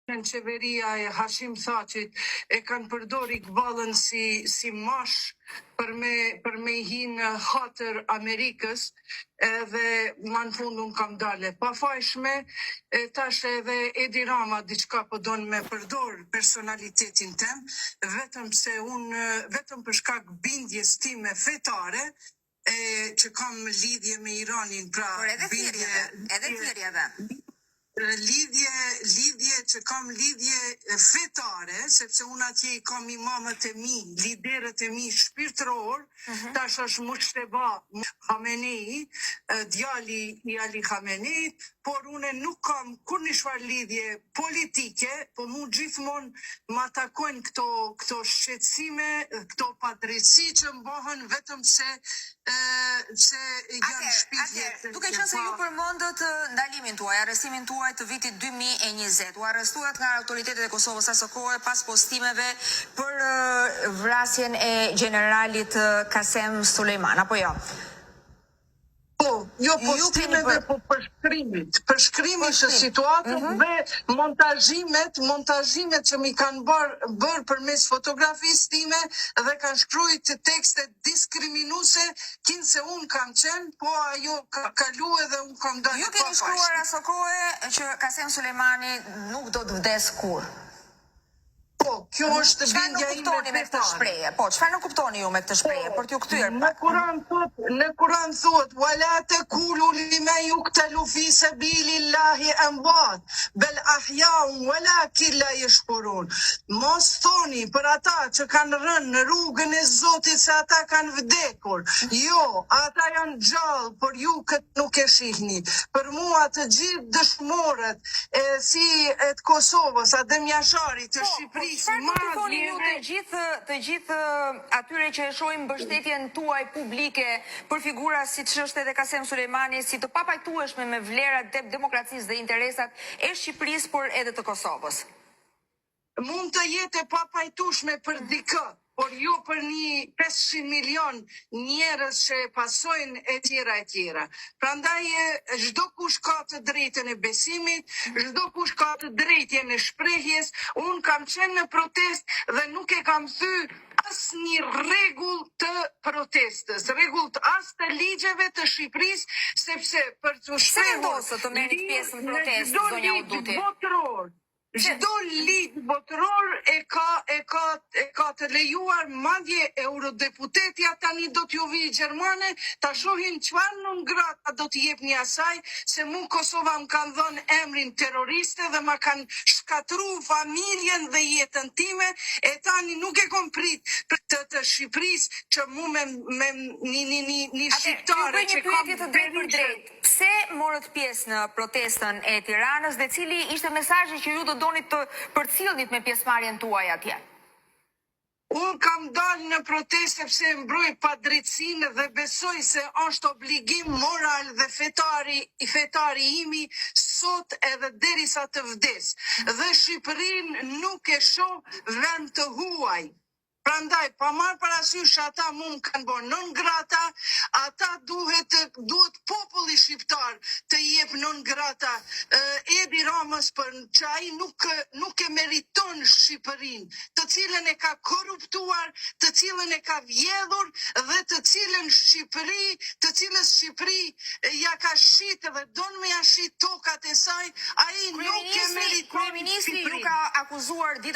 Në qeveria e Hashim Thaqit e kanë përdor Iqbalën si mash për me hi në hatër Amerikës, edhe ma në fund unë kam dale pafajshme, tash edhe Edi Rama diçka po don me përdor personalitetin tem, vetëm për shkak bindjes time fetare, që kam lidhje me Iranin, pra edhe thirrjeve. Lidhje që kam lidhje fetare, sepse unë atje i kam imamët e mi, liderët e mi shpirtëror, tash është Mushteba Khamenei, djali i Ali Khamenei, por unë nuk kam kur një shfar lidhje politike, po mu gjithmonë ma takojnë këto shqetësime, këto padrejtësi që mbohen vetëm se janë shpifje. Duke qenë se ju përmendët ndalimin tuaj, arrestimin tuaj të vitit 2020, u arrestuat nga autoritetet e Kosovës asë kohë pas postimeve për vrasjen e generalit Kasem Sulejman, apo jo? Jo postimeve, po përshkrimit të situatës dhe montazhimet që mi kanë bërë përmes fotografisë time dhe kanë shkruajtur tekste diskriminuese, kinse unë kam qenë, po ajo ka kalu edhe unë kam dalë. Ju keni shkruar asë kohë që Kasem Sulejmani nuk do të vdes kur. Po, kjo është bindja ime me këtë shprehje. Po, çfarë nuk kuptoni ju me këtë shprehje për t'ju kthyer? Në Kur'an thot, "Wala taqulu liman yuqtalu fi sabilillahi amwat, bal ahya'un walakin la yashkurun." Mos thoni për ata që kanë rënë në rrugën e Zotit se ata kanë vdekur. Jo, ata janë gjallë, por ju këtë nuk e shihni. Për mua të gjithë dëshmorët si e të Kosovës, Adem Jashari, të Shqipërisë, çfarë nuk kuptoni ju të gjithë atyre që e shohin mbështetjen tuaj publike për figura siç është edhe Kasem Sulejmani, si të papajtueshme me vlerat e demokracisë dhe interesat e Shqipërisë, por edhe të Kosovës? Mund të jetë e papajtueshme për dikë, por jo për një 500 milion njerëz që e pasojnë e tjera. Prandaj çdo kush ka të drejtën e besimit, çdo kush ka të drejtën e shprehjes. Unë kam qenë në protest dhe nuk e kam thyer asnjë rregull të protestës, rregull as të ligjeve të Shqipërisë, sepse për të shprehur të merrit pjesë në protestë, zonja Uduti. Çdo ligj botëror e ka të lejuar, madje eurodeputetja tani do t'ju vijë Gjermane, ta shohin çfarë non grata do t'i jepni asaj, se mu Kosova më kanë dhënë emrin terroriste dhe ma kanë shkatruar familjen dhe jetën time, e tani nuk e kom prit të Shqipërisë që mu me një shqiptare që ka të drejtë. Pse morët pjesë në protestën e Tiranës dhe cili ishte mesazhi që ju do donit të përcjellnit me pjesëmarrjen tuaj atje? Unë kam dalë në protest sepse mbroj padrejtësinë dhe besoj se është obligim moral dhe fetari imi sot edhe derisa të vdes. Dhe Shqipërinë nuk e shoh vend të huaj. Prandaj, pa marrë parasysh ata mund kanë bërë non grata, ata duhet populli shqiptar të jep non grata Edi Ramës për që ai nuk e meriton Shqipërinë, të cilën e ka korruptuar, të cilën e ka vjedhur dhe të cilës Shqipëri ja ka shit dhe don me ja shit tokat e saj, ai nuk e meriton. Kryeministri ju ka akuzuar ditën